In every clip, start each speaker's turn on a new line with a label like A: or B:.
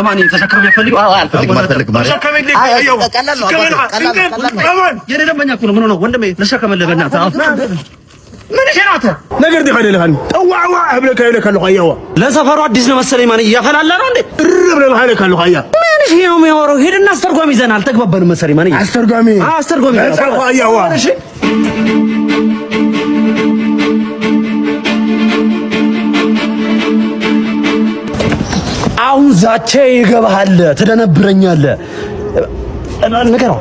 A: ማን ተሸከም ያፈልግ
B: አልፈልግ ማለት
A: አየው ቀላል ነው የኔ ደመኛ እኮ ነው ምን ነው ወንድሜ ልሸከምልህ በእናትህ ምን ሸናተ
C: ነገር ዲኸለልህን ጠዋዕዋ አብለካ ይለካሉ አየው
A: ለሰፈሩ አዲስ ነው መሰለኝ ማን እያፈላላ ነው እንዴ
C: እርብ ለማለካሉ አያ
A: ምን ነው የሚያወራው ሄድና አስተርጓሚ ይዘናል ተግባባን መሰለኝ ማን
C: አስተርጓሚ አየው
A: እሺ አሁን ዛቼ ይገባሃል ትደነብረኛለህ ነገርው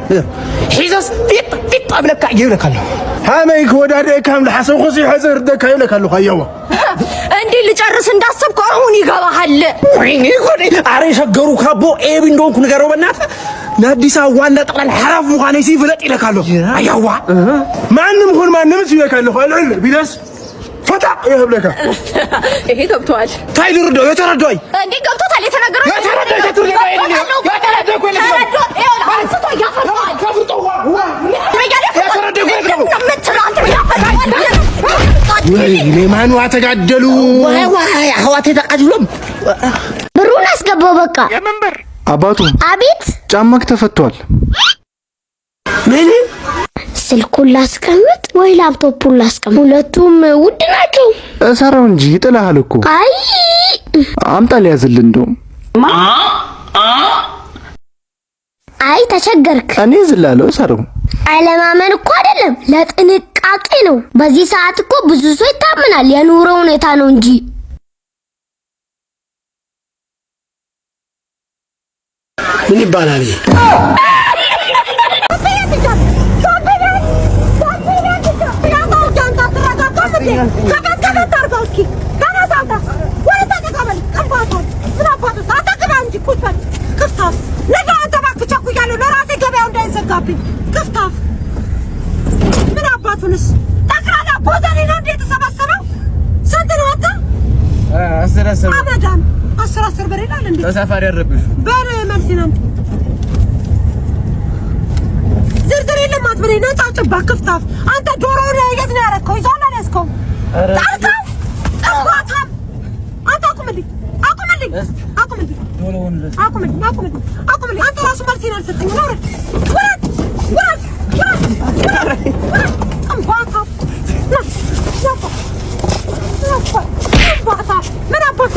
A: ሒዛስ ፊት አብለካ ይለካሉ
C: ሃመይክ ወዳደ ካም ለሐሰብ ኹሲ ሐዘር ደካ ይለካሉ አየው
D: እንዴ ልጨርስ እንዳሰብኩ አሁን ይገባሃል
A: ወይኔ ጎዴ አሬ ሸገሩ ካቦ ኤቢ እንደሆንኩ ንገረው በእናትህ ለአዲስ አበባ ጠቅላላ ሐራፍ ሙኻኔ ሲፍለጥ ይለካሉ አያዋ
C: ማንም ሆን ማንም ሲለካሉ አልል ቢለስ ፈታ ይህብለካ
D: ይሄ ገብቷል
A: ታይልርዶ የተረዳይ
D: እንዴ ገብቶታል የተነገረው
A: የተረዳይ
C: ለማኑ አተጋደሉ
A: ዋይ አህዋት ተቃድሎም
E: ብሩን አስገባው በቃ
A: የመንበር
C: አባቱ
E: አቤት
C: ጫማክ ተፈቷል
A: ምን
E: ስልኩን ላስቀምጥ ወይ ላፕቶፑን ላስቀምጥ ሁለቱም ውድ ናቸው
C: እሰራው እንጂ ይጥላል እኮ
E: አይ
C: አምጣ ሊያዝል እንደው
E: አይ ተቸገርክ
C: እኔ ዝላለው እሰራው
E: አለማመን እኮ አይደለም ለጥንቃቄ ነው በዚህ ሰዓት እኮ ብዙ ሰው ይታመናል የኑሮ ሁኔታ ነው እንጂ
A: ምን ይባላል
D: ከፈት አርጋው እስኪ ካናሳውታ ወለታ ተቀበል ቀባታ ስራፋቱ አታቀባንጂ ኩፈት ክፍታፍ ለጋ አንተባክ ቸኩያለሁ ለራሴ ገበያው እንዳይዘጋብኝ ክፍታፍ ምን አባቱንስ ጠቅላላ ቦዘኔ ነው እንዴት ተሰበሰበው ስንት ነው አንተ
C: 10
D: አመዳም 10 ብር ይላል እንዴ
C: ተሳፋሪ ያረብሽ
D: በር መልሲናም ዝርዝር የለም አትበለኝ ነጫጭባ ክፍታፍ አንተ ዶሮ ነው የት ነው ያረከው ይዞና ያስከው ታርካው ጠባታም አንተ አቁምልኝ አንተ ራሱ መልሲና አልሰጠኝ ነው ወራት ጠባታ ምን አባቱ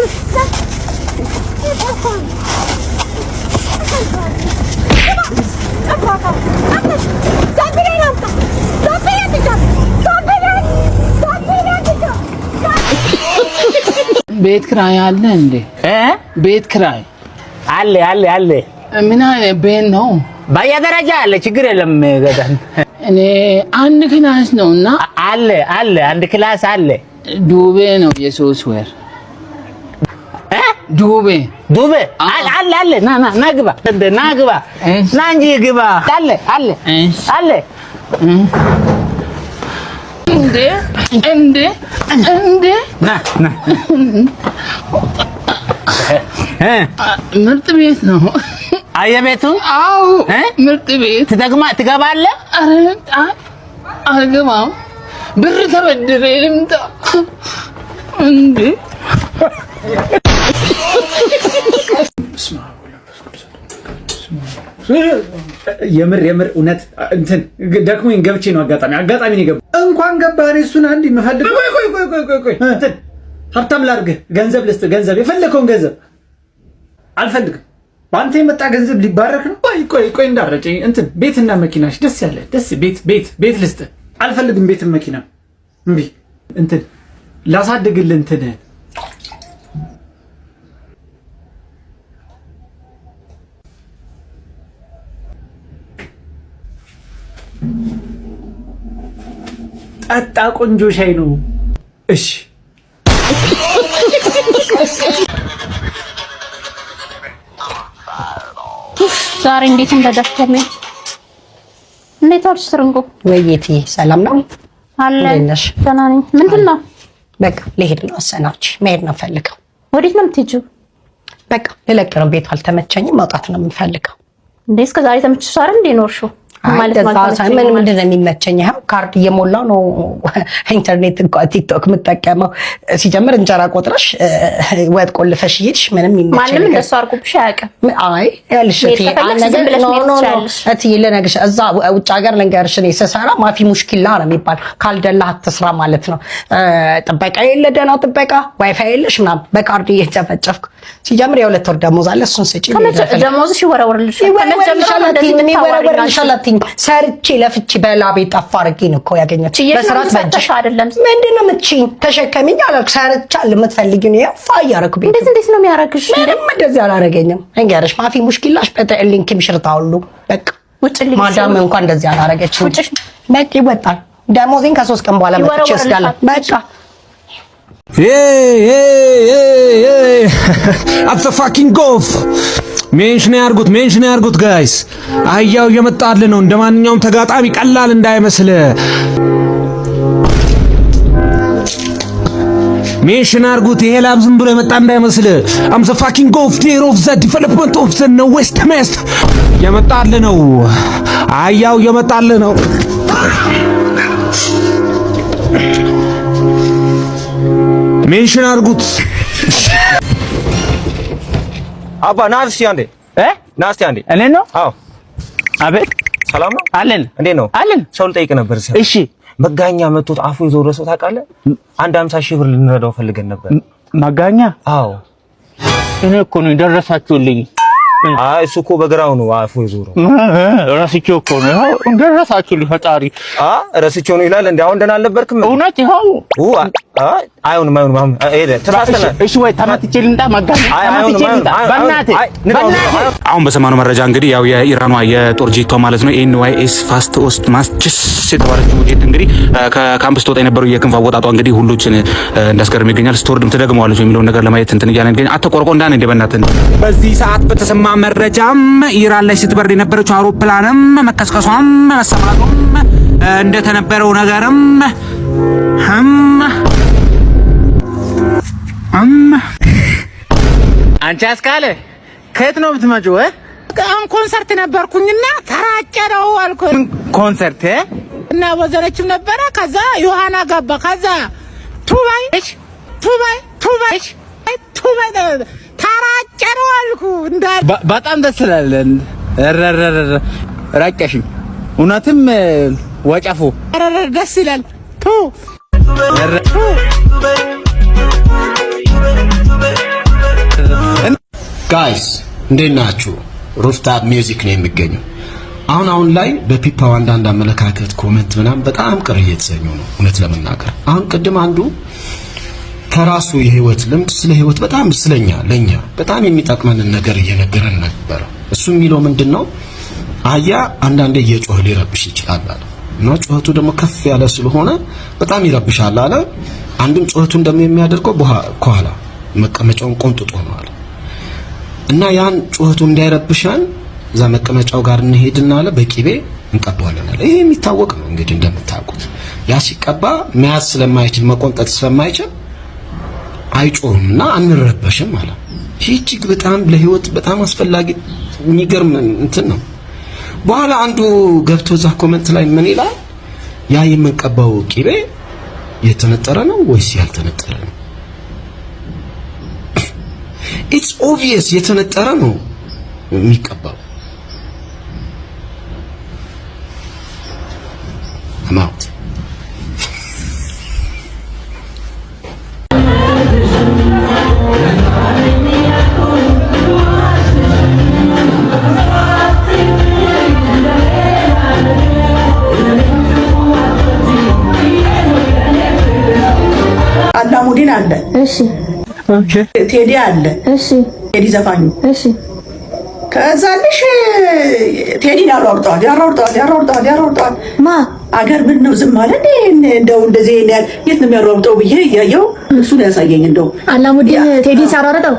F: ቤት ክራይ አለ እንዴ ቤት ክራይ
G: አለ
F: ምን አይነት ቤት ነው
G: በየደረጃ አለ ችግር የለም ገዳን
F: እኔ አንድ ክላስ ነውና
G: አለ አንድ ክላስ አለ
F: ዱቤ ነው የሶስት ወር ዱቤ
G: አለ ና ግባ ና እንጂ ግባ አለ
F: እንዴ
G: ና
F: ምርጥ ቤት ነው
G: አየቤቱ
F: አው ምርጥ ቤት
G: ትገባለህ
F: አልገባም ብር ተበድሬ ልምጣ እንዴ
H: የምር እውነት እንትን ደክሞኝ ገብቼ ነው አጋጣሚ ነው ገባ እንኳን ገባሪ እሱን አንዲ መፈልግ ቆይ እንትን ሀብታም ላድርግህ ገንዘብ ልስጥ ገንዘብ የፈለከውን ገንዘብ አልፈልግም ባንተ የመጣ ገንዘብ ሊባረክ ነው ቆይ እንዳረጨኝ እንትን ቤትና መኪናሽ ደስ ቤት ልስጥ አልፈልግም ቤትና መኪና እምቢ እንትን ላሳድግልህ እንትን ጠጣ ቆንጆ ሻይ ነው እሺ
D: ዛሬ እንዴት እንደደከመኝ እንዴት አርሽ ትርንጎ
I: ወይዬ ሰላም ነው
D: አለ ደህና ነኝ ምንድነው
I: በቃ ልሄድ ነው አሰናች መሄድ ነው ፈልገው
D: ወዴት ነው የምትሄጂው
I: በቃ ልለቅ ነው ቤቱ አልተመቸኝም መውጣት ነው የምፈልገው
D: እንዴ እስከ ዛሬ ተመችቶሽ አይደል እንዴ ኖርሽው
I: ምንድን ነው የሚመቸኝ? ይኸው ካርድ እየሞላው ነው። ኢንተርኔት እንኳን ቲክቶክ የምጠቀመው ሲጀምር እንጀራ ቆጥረሽ ወጥ ቆልፈሽ ይሄድሽ ምንም ይመቸኝ
J: ማንም እንደሱ አርጉብሽ አያውቅም።
I: አይ ያልሽ ልነግርሽ እዛ ውጭ ሀገር ልንገርሽ እኔ ስሰራ ማፊ ሙሽኪላ ነው የሚባል ካልደላህ አትስራ ማለት ነው። ጥበቃ የለ ደህና ጥበቃ ዋይፋይ የለሽ ምናምን በካርድ እየጨፈጨፍኩ ሲጀምር የሁለት ወር ደሞዝ አለ እሱን ስጪ
J: ደሞዝሽ ይወረወርልሻል።
I: ሰርቼ ለፍቼ በላቤ ጠፋ አድርጌ ነው እኮ ያገኘሁት። በስራት በእጅሽ
J: አይደለም
I: ምንድን ነው የምትችይኝ? ተሸከሚኝ አላልኩ ሰርቻለሁ። የምትፈልጊው ነው ያፋ እያደረኩ ቤት
J: እንዴት ነው የሚያደርግሽ?
I: ምንም እንደዚህ አላደረገኝም። እንገርሽ ማፊ ሙሽኪላሽ በተሊንክ ምሽርታ ሁሉ በቃ
J: ውጭልኝ።
I: ማዳም እንኳን እንደዚህ አላደረገችም። በቃ ይወጣል። ደሞዜን ከ3 ቀን በኋላ መጥቼ እስዳለሁ። በቃ
A: አት ዘ ፋኪንግ ጎፍ ሜንሽን ያርጉት ጋይስ። አህያው እየመጣል ነው። እንደማንኛውም ተጋጣሚ ቀላል እንዳይመስል ሜንሽን አርጉት። ይሄ ላብ ዝም ብሎ የመጣ እንዳይመስል። አም ዘ ፋኪንግ ጎፍ ዴር ኦፍ ዘ ዲቨሎፕመንት ኦፍ ዘ ዌስት ሜስት እየመጣል ነው። አህያው እየመጣል ነው። ሜንሽን አርጉት።
B: አባ ና እስኪ አንዴ አንዴ።
G: እኔ ነው?
B: አዎ።
G: አቤት።
B: ሰላም ነው?
G: አለን።
B: እንዴት ነው?
G: አለን።
B: ሰው ልጠይቅ ነበር።
G: እሺ።
B: መጋኛ መጥቶት አፉ የዞረ ሰው ታውቃለህ? 50,000 ብር ልንረዳው ፈልገን ነበር።
G: መጋኛ?
B: አዎ።
G: እኔ እኮ ነው ደረሳችሁልኝ።
B: አይ እሱ እኮ በግራው ነው አፉ የዞረው።
G: ረስቼው እኮ ነው። ደረሳችሁልኝ ፈጣሪ።
B: ረስቼው ነው ይላል እንዴ? አሁን ደህና አልነበርክም?
G: እውነት ይኸው።
B: አይሆንም።
G: እሺ ወይ ተመትቼ ልምጣ መጋኛ? በእናትህ
A: አሁን በሰማነው መረጃ እንግዲህ ያው የኢራኗ የጦር ጄቷ ማለት ነው ኤንዋይኤስ ፋስት ኦስት ማስችስ የተባለችው ጄት እንግዲህ ከካምፕስ ተወጣ የነበረው የክንፍ አወጣጧ እንግዲህ ሁሉችን እንዳስገርም ይገኛል። ስትወርድም ትደግመዋለች የሚለውን ነገር ለማየት እንትን እያለን እንግዲህ አተቆርቆ እንዳን እንደ በእናትህ በዚህ ሰዓት በተሰማ መረጃም ኢራን ላይ ስትበርድ የነበረችው አውሮፕላንም መከስከሷም መሰማቱም እንደተነበረው ነገርም
G: አንቺ አስካለ ከየት ነው የምትመጪው? አሁን ኮንሰርት ነበርኩኝና ተራጨረው አልኩኝ። ኮንሰርት እና ወዘረችም ነበረ። ከዛ ዮሐና ገባ። ከዛ ቱባይ ተራጨረው አልኩ። በጣም ደስ ይላል። ረቀሽኝ እውነትም ወጨፉ ደስ ይላል።
K: ጋይስ እንዴት ናችሁ? ሩፍታብ ሚውዚክ ነው የሚገኘው። አሁን ላይ በፒፓው አንዳንድ አመለካከት ኮሜንት ምናምን በጣም ቅር እየተሰኙ ነው። እውነት ለመናገር አሁን ቅድም አንዱ ከራሱ የህይወት ልምድ ስለ ህይወት በጣም ለኛ በጣም የሚጠቅመንን ነገር እየነገረን ነበር። እሱ የሚለው ምንድነው? አህያ አንዳንዴ እየጮኸ ሊረብሽ ይችላል አለ እና ጩኸቱ ደግሞ ከፍ ያለ ስለሆነ በጣም ይረብሻል አለ። አንድም ጩኸቱን ደግሞ የሚያደርገው ከኋላ መቀመጫውን ቆንጥጦ ነው አለ እና ያን ጩኸቱ እንዳይረብሻን እዛ መቀመጫው ጋር እንሄድና አለ በቂቤ እንቀባዋለን አለ። ይሄ የሚታወቅ ነው እንግዲህ እንደምታውቁት። ያ ሲቀባ መያዝ ስለማይችል መቆንጠጥ ስለማይችል አይጮህምና አንረበሽም አለ። ይህ እጅግ በጣም ለህይወት በጣም አስፈላጊ የሚገርም እንትን ነው። በኋላ አንዱ ገብቶ እዛ ኮሜንት ላይ ምን ይላል? ያ የምንቀባው ቂቤ የተነጠረ ነው ወይስ ያልተነጠረ ነው? ኢትስ ኦብቪየስ የተነጠረ ነው የሚቀባው። አማውት
D: አላሙዲን አለ። እሺ ቴዲ አለ። እሺ ቴዲ ዘፋኙ። እሺ ከዛልሽ ቴዲን ያሯሩጠዋል። ማ አገር ምን ነው ዝም አለ እንዴ? እንደው እንደዚህ የት ነው የሚያሯሩጠው ብዬ እያየው እሱ ነው ያሳየኝ። እንደው አላሙዲን ቴዲ ሲያሯሩጠው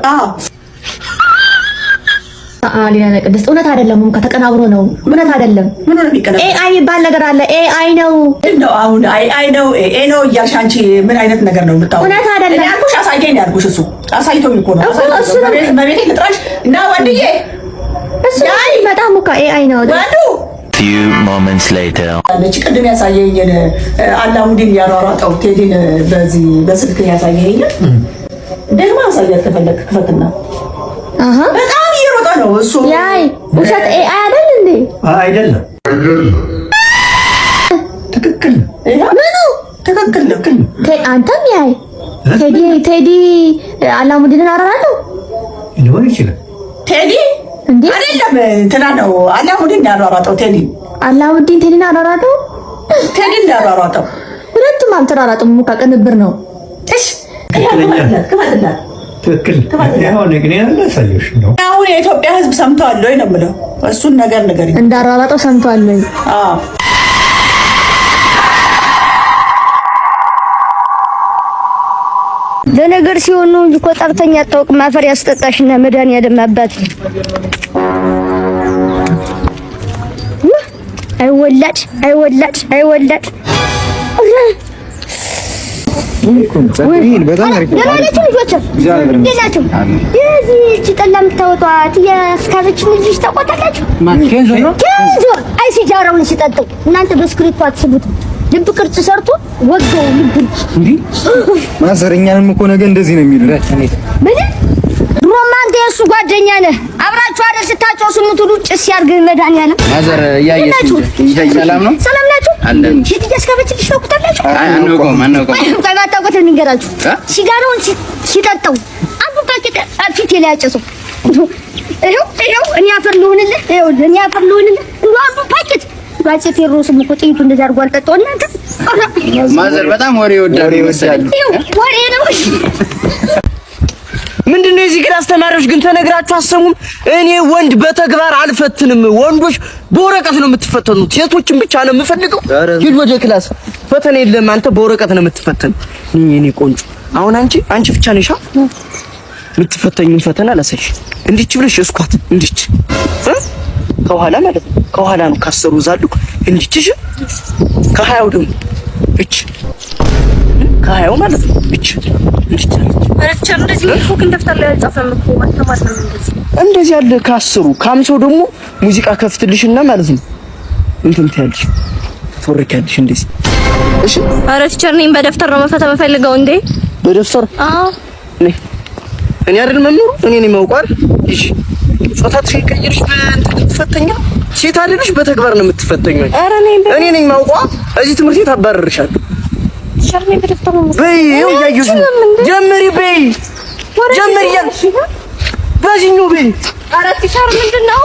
D: ሊና ቅድስት እውነት አይደለም። ከተቀናብሮ ነው። እውነት አይደለም። ምን ነው የሚቀናብረው? ኤአይ የሚባል ነገር አለ። ኤአይ ነው እንደው አሁን ኤአይ ነው ኤአይ ነው እያልሽ አንቺ ምን አይነት ነገር ነው የምታወራው? እውነት አይደለም ያልኩሽ። አሳየኝ ያልኩሽ እሱ አሳይቶኝ እኮ ነው። እሱ በቤቴ ልጥራሽ እና ወንድዬ እሱ በጣም እኮ ኤአይ ነው ወንዱ
L: few moments later
I: ለች ቅድም ያሳየኝን አላሙዲን ያሯሯጠው ቴዲን በዚህ በስልክ ያሳየኝ ደግሞ አሳያት ከፈለክ ክፈትና በጣም እየሮጠ ነው እሱ
E: ያይ ውሸት አይደል እንዴ
H: አይደለም ትክክል
I: ምኑ ትክክል ነው
E: አንተም ያይ ቴዲ አላሙዲን አራራለው
H: ሊሆን ይችላል
I: ቴዲ እንዴ አይደለም እንትና ነው አላሙዲን ያሯሯጠው አላሙዲን ቴዲን አሯሯጠው ቴዲን ያሯሯጠው ሁለቱም አልተሯሯጡም ከቅንብር ነው እሺ
H: ትክክል ያው ነገር ያላሳየሽ ነው
I: አሁን የኢትዮጵያ ሕዝብ ሰምቷል ወይ ነው የምለው እሱን ነገር ንገሪኝ
E: እንዳሯሯጠው ሰምቷል ወይ
I: አዎ
E: ለነገር ሲሆን ነው እንጂ እኮ ጠርተኛ አታውቅም ማፈር ያስጠጣሽና መዳን ያደማባት አይወላድ
B: በጣም አሪፍ ነው
E: ልጆች ይላችሁ የዚህ ጠላ የምታወጧት የስካበችን ልጅ ታቆጣላችሁ ኬንዞ አይ ሲጃራውን ሲጠጡ እናንተ በስክሪፕቱ አትስቡት ልብ ቅርጽ ሰርቶ ወገው ልብ እንዴ
B: ማዘረኛንም እኮ ነገ እንደዚህ ነው የሚሉት
E: ምን ሮማንት የሱ ጓደኛ ነህ አብራችሁ አይደል ስታጫወቱ የምትሉ ጭስ ያርግ መድኃኒዓለም
F: ማዘር እያየሽ ሰላም ነው
E: ሰላም ናችሁ እሺ ያስከበችልሽ ነው ቁጣላችሁ አንቆም ታጋታቆት እንገራችሁ ሲጋራውን ሲጠጣው አንዱ ፓኬት አፍቴ ላይ ያጨሰው ይሄው እኔ አፈር ልሆንልህ እንዴ አንዱ ፓኬት ባጭ ቴሮስ ሙቆጥይቱ እንደዛ አድርጎ አልጠጣው እናንተ
F: ማዘር በጣም ወሬ ወዳድ መሰለኝ
E: ወሬ ነው
B: ምንድነው እዚህ ግን አስተማሪዎች ግን ተነግራችሁ አሰሙም እኔ ወንድ በተግባር አልፈትንም ወንዶች በወረቀት ነው የምትፈተኑት ሴቶችን ብቻ ነው የምፈልገው ሂድ ወደ ክላስ ፈተና የለም አንተ በወረቀት ነው የምትፈተን እኔ ቆንጆ አሁን አንቺ ብቻ ነሽ የምትፈተኙን ፈተና ላሳይሽ እንዲች ብለሽ እስኳት እንዲች ከኋላ ማለት ነው ከኋላ ነው ካሰሩ ዛሉ እንዲችሽ ከሃያው ደግሞ እች ከሃያው ማለት ነው እች እንዲች
E: አረቻ እንደዚህ ፎክ እንደፍታለ ያጻፈም እኮ ማስተማር ነው
B: እንደዚህ ያለ ካሰሩ ካምሰው ደግሞ ሙዚቃ ከፍትልሽና ማለት ነው እንትን ትያለሽ ትወርካለሽ እንደዚህ እሺ
E: አረ ቲቸር ነኝ በደፍተር ነው መፈተን ፈልገው እንዴ
B: በደፍተር
E: አዎ
B: እኔ አይደል መምህሩ እኔ ነኝ ማውቃል እሺ ጾታሽ ይቀየርሽ በእንትን ትፈተኛ ሴት አይደልሽ በተግባር ነው የምትፈተኘው እኔ ነኝ ማውቃ እዚህ ትምህርት ቤት አባረርሻለሁ
E: ቲቸር ነኝ በደፍተር ነው
B: በይው ያዩሽ ጀምሪ ያልሽ በዚህኛው በይ
E: አረ ቲቸር ምንድነው